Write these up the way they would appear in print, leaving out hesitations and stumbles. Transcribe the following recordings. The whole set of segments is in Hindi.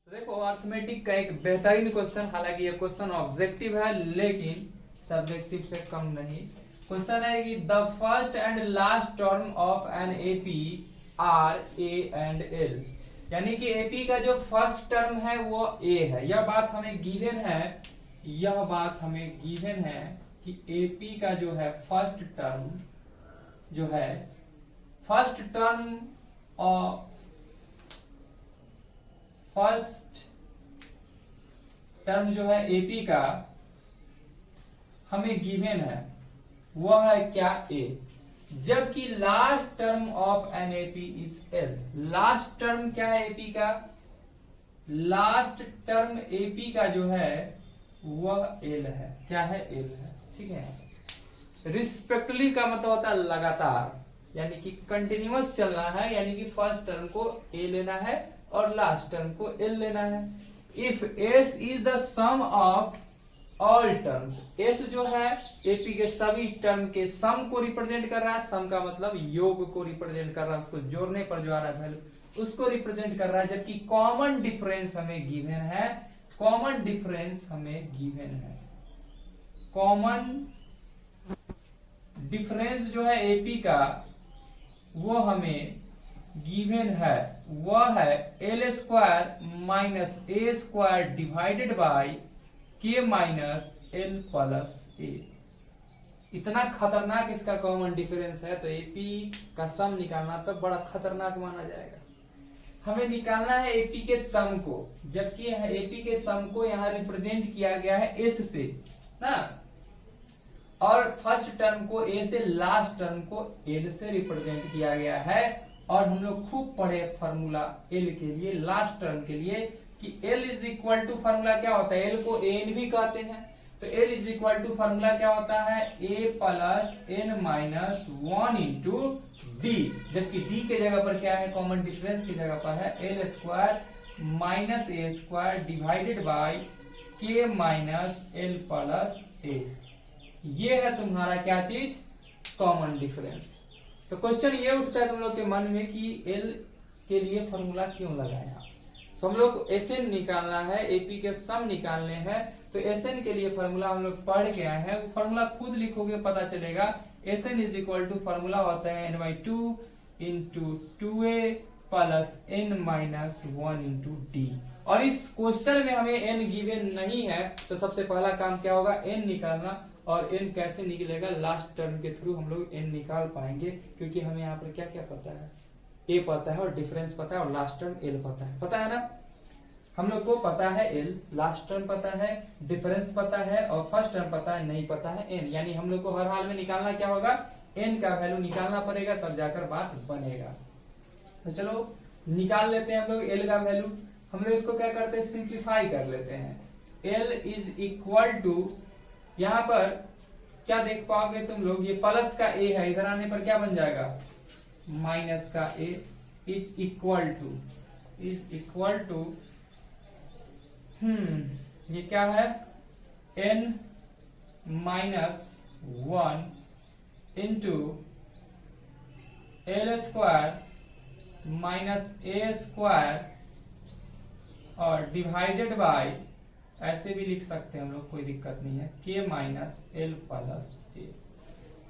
देखो अर्थमेटिक का एक बेहतरीन क्वेश्चन, हालांकि ये क्वेश्चन ऑब्जेक्टिव है लेकिन सब्जेक्टिव से कम नहीं। क्वेश्चन है कि the first and last term of n AP are a and l, यानी कि एपी का जो फर्स्ट टर्म है वो ए है। यह बात हमें गिवन है, यह बात हमें गिवन है कि एपी का जो है फर्स्ट टर्म जो है फर्स्ट टर्म और फर्स्ट टर्म जो है एपी का हमें गिवन है वह है क्या ए, जबकि last term of n AP is L. Last term क्या है एपी का? लास्ट टर्म एपी का जो है वह एल है। क्या है? एल है। ठीक है। रिस्पेक्टली का मतलब होता है लगातार, यानी कि कंटिन्यूअस चलना है, यानी कि फर्स्ट टर्म को ए लेना है और लास्ट टर्म को एल लेना है। If s is the sum of all terms, s जो है एपी के सभी टर्म के सम को रिप्रेजेंट कर रहा है। सम का मतलब योग को रिप्रेजेंट कर रहा है, उसको जोड़ने पर जो आ रहा है वैल्यू उसको रिप्रेजेंट कर रहा है। जबकि कॉमन डिफरेंस हमें गिवन है, कॉमन डिफरेंस हमें गिवन है। कॉमन डिफरेंस जो है एपी का वो हमें गिवन है, वह है L square minus a square divided by k minus l plus ए। इतना खतरनाक इसका कॉमन डिफरेंस है, तो एपी का सम निकालना तो बड़ा खतरनाक माना जाएगा। हमें निकालना है एपी के सम को, जबकि एपी के सम को यहाँ रिप्रेजेंट किया गया है एस से ना, और फर्स्ट टर्म को ए से, लास्ट टर्म को एल से रिप्रेजेंट किया गया है। और हम लोग खूब पढ़े फॉर्मूला एल के लिए, लास्ट टर्म के लिए, कि l is equal to formula क्या होता है, एल को एन भी कहते हैं, तो l is equal to formula क्या होता है, a plus n minus one into d. जबकि डी के जगह पर क्या है, कॉमन डिफरेंस की जगह पर है L square minus a square divided by k minus l plus a. ये है तुम्हारा क्या चीज, कॉमन डिफरेंस। तो क्वेश्चन ये उठता है तुम लोग के मन में कि एल के लिए फॉर्मूला क्यों लगाया। तो हम लोग एसएन निकालना है, एपी के सम निकालने हैं, तो एसएन के लिए फॉर्मूला हम लोग पढ़ के आए हैं, वो फॉर्मूला खुद लिखोगे पता चलेगा। Sn is equal to formula होता है n by two into two a plus n minus one into d. और इस क्वेश्चन में हमें एन गिवन नहीं है, तो सबसे पहला काम क्या होगा, एन निकालना। और एन कैसे निकलेगा, लास्ट टर्म के थ्रू हम लोग एन निकाल पाएंगे, क्योंकि हमें यहाँ पर क्या क्या पता है, ए पता है और डिफरेंस पता है और लास्ट टर्म एल पता है ना। हम लोग को पता है एल, लास्ट टर्म पता है, डिफरेंस पता है और फर्स्ट टर्म पता है, नहीं पता है एन। यानी हम लोग को हर हाल में निकालना क्या होगा, एन का वैल्यू निकालना पड़ेगा, तब जाकर बात बनेगा। तो चलो निकाल लेते हैं हम लोग एल का वैल्यू। हम लोग इसको क्या करते हैं, सिंप्लीफाई कर लेते हैं। एल इज इक्वल टू, यहाँ पर क्या देख पाओगे तुम लोग, ये प्लस का ए है, इधर आने पर क्या बन जाएगा, माइनस का ए इज इक्वल टू ये क्या है, n minus one into l square minus a square और डिवाइडेड बाय, ऐसे भी लिख सकते हैं हम लोग, कोई दिक्कत नहीं है, के माइनस एल प्लस ए।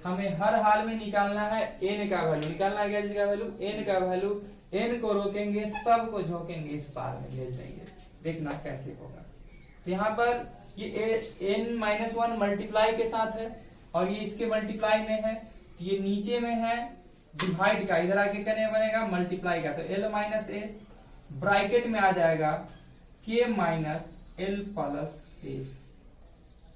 हमें हर हाल में निकालना है एन का वैल्यू, निकालना है क्या चीज का वैल्यू, एन का वैल्यू। एन को रोकेंगे, सब को झोंकेंगे, इस पार में ले जाएंगे, देखना कैसे होगा। तो यहाँ पर ये एन माइनस वन मल्टीप्लाई के साथ है और ये इसके मल्टीप्लाई में है, तो ये नीचे में है डिवाइड का, इधर आके करने बनेगा मल्टीप्लाई का, तो एल माइनस ए ब्रैकेट में आ जाएगा के माइनस एल प्लस ए।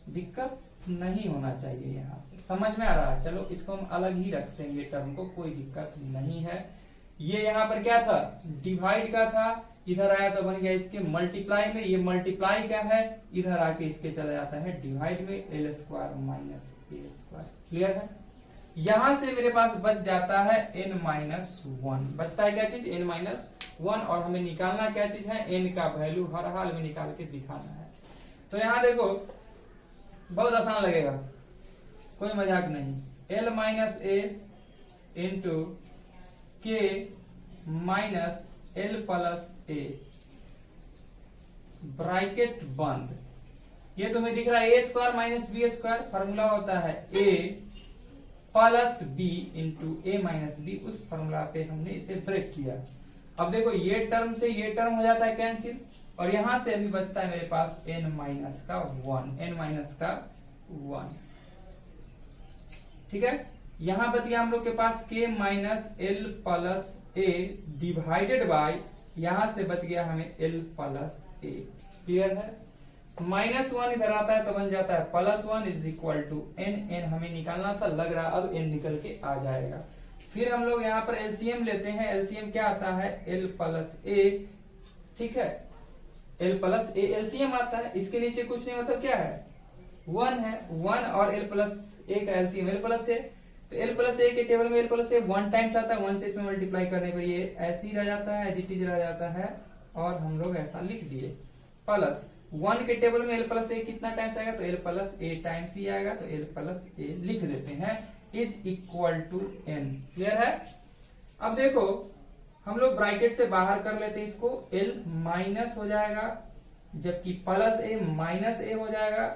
दिक्कत नहीं होना चाहिए, यहाँ पे समझ में आ रहा है। चलो इसको हम अलग ही रखते हैं, ये टर्म को, कोई दिक्कत नहीं है। ये यहाँ पर क्या था, डिवाइड का था, इधर आया तो बन गया इसके मल्टीप्लाई में, ये मल्टीप्लाई का है, इधर आके इसके चला जाता है डिवाइड में, L square minus a square. Clear है। यहां से मेरे पास बच जाता है एन माइनस वन, बचता है क्या चीज, एन माइनस वन। और हमें निकालना क्या चीज है, एन का वैल्यू हर हाल में निकाल के दिखाना है। तो यहाँ देखो बहुत आसान लगेगा, कोई मजाक नहीं, l minus a into k minus l plus a bracket बंद। ये तुम्हें दिख रहा है a square minus b square, formula होता है a plus b into a minus b. उस फॉर्मूला पे हमने इसे ब्रेक किया। अब देखो ये टर्म से ये टर्म हो जाता है कैंसिल, और यहां से अभी बचता है मेरे पास n माइनस का 1, n माइनस का 1। ठीक है, यहां बच गया हम लोग के पास k माइनस एल प्लस ए डिवाइडेड बाय, यहां से बच गया हमें l प्लस ए। क्लियर है? -1 इधर आता है तो बन जाता है +1 इज इक्वल टू n हमें निकालना था, लग रहा अब n निकल के आ जाएगा। फिर हम लोग यहाँ पर एलसीएम लेते हैं। एलसीएम क्या आता है l प्लस ए। ठीक है, l प्लस ए एलसीएम आता है, इसके नीचे कुछ नहीं मतलब क्या है 1 है, 1 और l प्लस ए का एलसीएम l प्लस ए। तो l प्लस ए के टेबल में l प्लस ए 1 टाइम्स आता है, 1 से इसमें मल्टीप्लाई करने पर ये ऐसे ही रह जाता है, एज इट इज रह जाता है, और हम लोग ऐसा लिख दिए। प्लस 1 के टेबल में l प्लस ए कितना टाइम्स आएगा, तो l प्लस ए टाइम्स ही आएगा, तो l प्लस ए लिख देते हैं is equal to n। Clear है? अब देखो हम लोग ब्रैकेट से बाहर कर लेते हैं इसको, l माइनस हो जाएगा, जबकि प्लस ए माइनस ए हो जाएगा,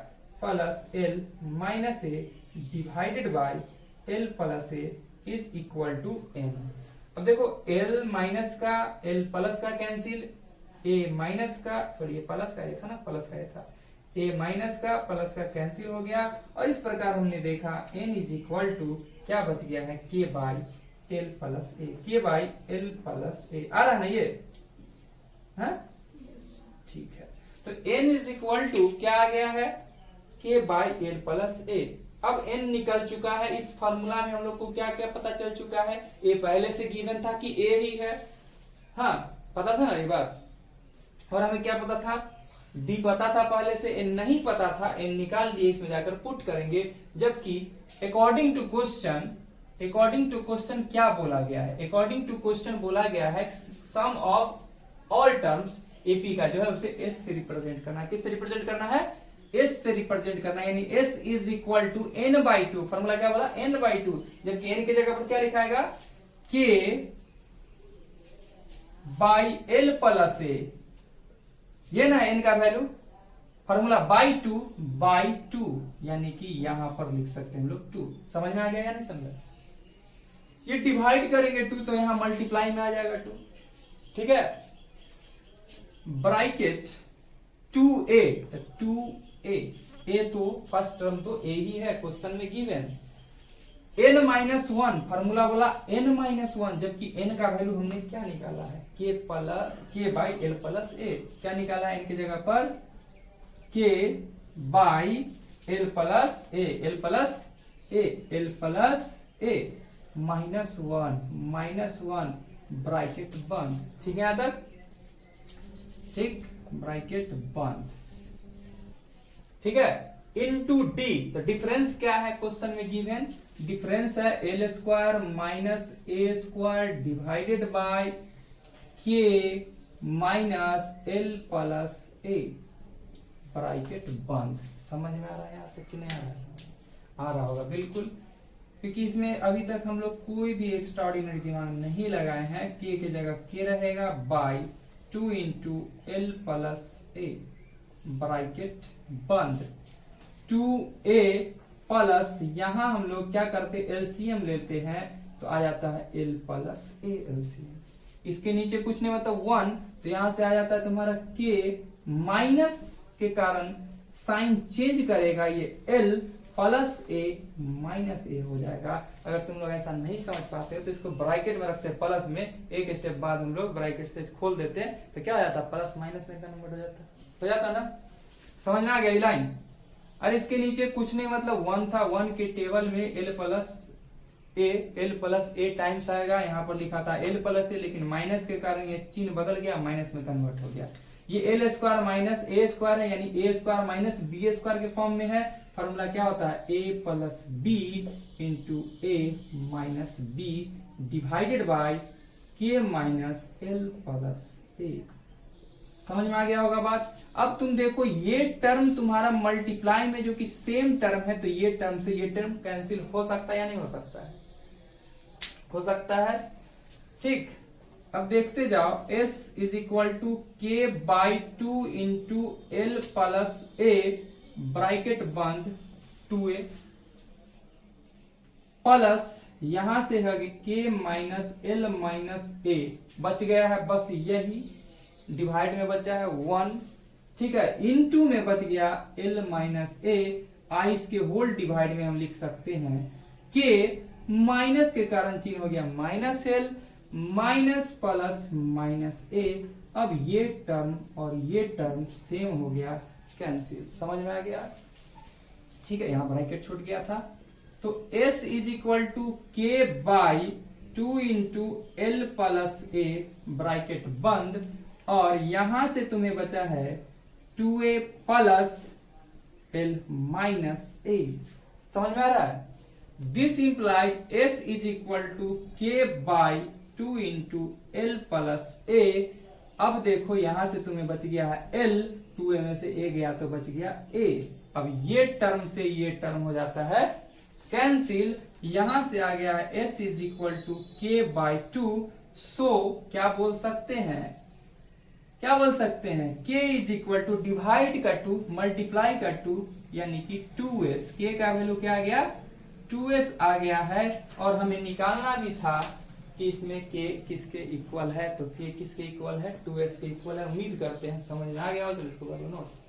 plus l minus a divided by l plus a is equal to n। अब देखो l माइनस का l प्लस का कैंसिल, a माइनस का, सॉरी ये प्लस का था ना, प्लस का था, a माइनस का प्लस का कैंसिल हो गया, और इस प्रकार हमने देखा n इज इक्वल टू क्या बच गया है k by l plus a, k by l plus a. आ रहा है ना ये? हाँ ठीक है, तो n इज इक्वल टू क्या आ गया है k by l plus a. अब n निकल चुका है, इस फॉर्मूला में हम लोग को क्या क्या पता चल चुका है, a पहले से गिवन था कि a ही है, हाँ पता था ना ये बात, और हमें क्या पता था d पता था पहले से, n नहीं पता था, n निकाल दिए, इसमें जाकर पुट करेंगे। जबकि अकॉर्डिंग टू क्वेश्चन क्या बोला गया है, अकॉर्डिंग टू क्वेश्चन बोला गया है सम ऑफ ऑल टर्म्स एपी का जो है उसे s से रिप्रेजेंट करना है। किससे रिप्रेजेंट करना है? s से रिप्रेजेंट करना है, यानी s is equal to n/2। Formula क्या बोला? n/2, जबकि n की जगह पर क्या लिखाएगा k by l plus a, ये ना n का वैल्यू, फॉर्मूला /2 यानी कि यहां पर लिख सकते हैं हम लोग 2। समझ में आ गया या नहीं समझा? ये डिवाइड करेंगे 2 तो यहां मल्टीप्लाई में आ जाएगा 2। ठीक है, ब्रैकेट 2a, a तो फर्स्ट टर्म तो a ही है क्वेश्चन में गिवन, n-1 फॉर्मूला बोला n-1, जबकि n का वैल्यू हमने क्या निकाला है k बाई एल प्लस ए। क्या निकाला है n की जगह पर? k by l plus A, L plus A -1 bracket बंद। ठीक है यहां तक? ठीक, ब्रैकेट बंद। ठीक है, इनटू डी, तो डिफरेंस क्या है क्वेश्चन में गिवन? डिफरेंस है L square minus a square divided by k minus l plus a, bracket बंद। समझ में आ रहा है यहाँ तक कि नहीं आ रहा है? आ रहा होगा बिल्कुल, क्योंकि इसमें अभी तक हम लोग कोई भी एक्स्ट्राऑर्डिनरी दिमाग नहीं लगाए हैं। के की जगह के रहेगा by 2 into l plus a, bracket बंद। 2a प्लस, यहां हम लोग क्या करते एलसीएम लेते हैं, तो आ जाता है l प्लस ए एलसीएम। इसके नीचे कुछ नहीं मतलब 1, तो यहां से आ जाता है तुम्हारा k, माइनस के कारण साइन चेंज करेगा, ये l plus A minus a हो जाएगा। अगर तुम लोग ऐसा नहीं समझ पाते हो तो इसको ब्रैकेट में रखते हैं, प्लस में एक स्टेप बाद हम लोग ब्रैकेट से खोल देते हैं, तो क्या आ जाता है प्लस माइनस में कन्वर्ट हो जाता ना। समझ में आ गया लाइन? और इसके नीचे कुछ नहीं मतलब 1 था, 1 के टेबल में एल प्लस ए टाइम्स आएगा, यहाँ पर लिखा था एल प्लस ए, लेकिन माइनस के कारण ये चिन्ह बदल गया, माइनस में कन्वर्ट हो गया। ये l square minus a square है, यानी a square minus b square के फॉर्म में है। फॉर्मूला क्या होता है? A plus b into a minus b divided by k minus l plus a. समझ में आ गया होगा बात? अब तुम देखो ये टर्म तुम्हारा मल्टीप्लाई में जो कि सेम टर्म है, तो ये टर्म से ये टर्म कैंसिल हो सकता है या नहीं हो सकता है? हो सकता है। ठीक, अब देखते जाओ, s is equal to k by 2 into l plus a bracket बंद 2a प्लस यहां से है के माइनस एल माइनस ए, बच गया है बस यही, डिवाइड में बचा है 1, ठीक है, इनटू में बच गया एल माइनस ए, आई इसके होल डिवाइड में हम लिख सकते हैं के माइनस के कारण चिन्ह हो गया minus l minus plus minus a. अब ये टर्म और ये टर्म सेम हो गया, कैंसिल, समझ में आ गया, ठीक है, यहां ब्रैकेट छूट गया था। तो s is equal to k by 2 into l plus a bracket बंद, और यहां से तुम्हें बचा है 2a प्लस एल माइनस ए। समझ में आ रहा है? This implies s is equal to k by 2 into l plus a. अब देखो यहां से तुम्हें बच गया है l, 2a में से a गया तो बच गया a। अब ये टर्म से ये टर्म हो जाता है कैंसिल, यहां से आ गया है s is equal to k by 2। So क्या बोल सकते हैं, क्या बोल सकते हैं, k is equal to divide का 2 मल्टीप्लाई का 2 यानी कि 2s। k का वैल्यू क्या आ गया, 2s आ गया है। और हमें निकालना भी था कि इसमें k किसके इक्वल है, तो k किसके इक्वल है, 2s के इक्वल है। उम्मीद करते हैं समझ में आ गया हो, तो इसको कर लो नोट।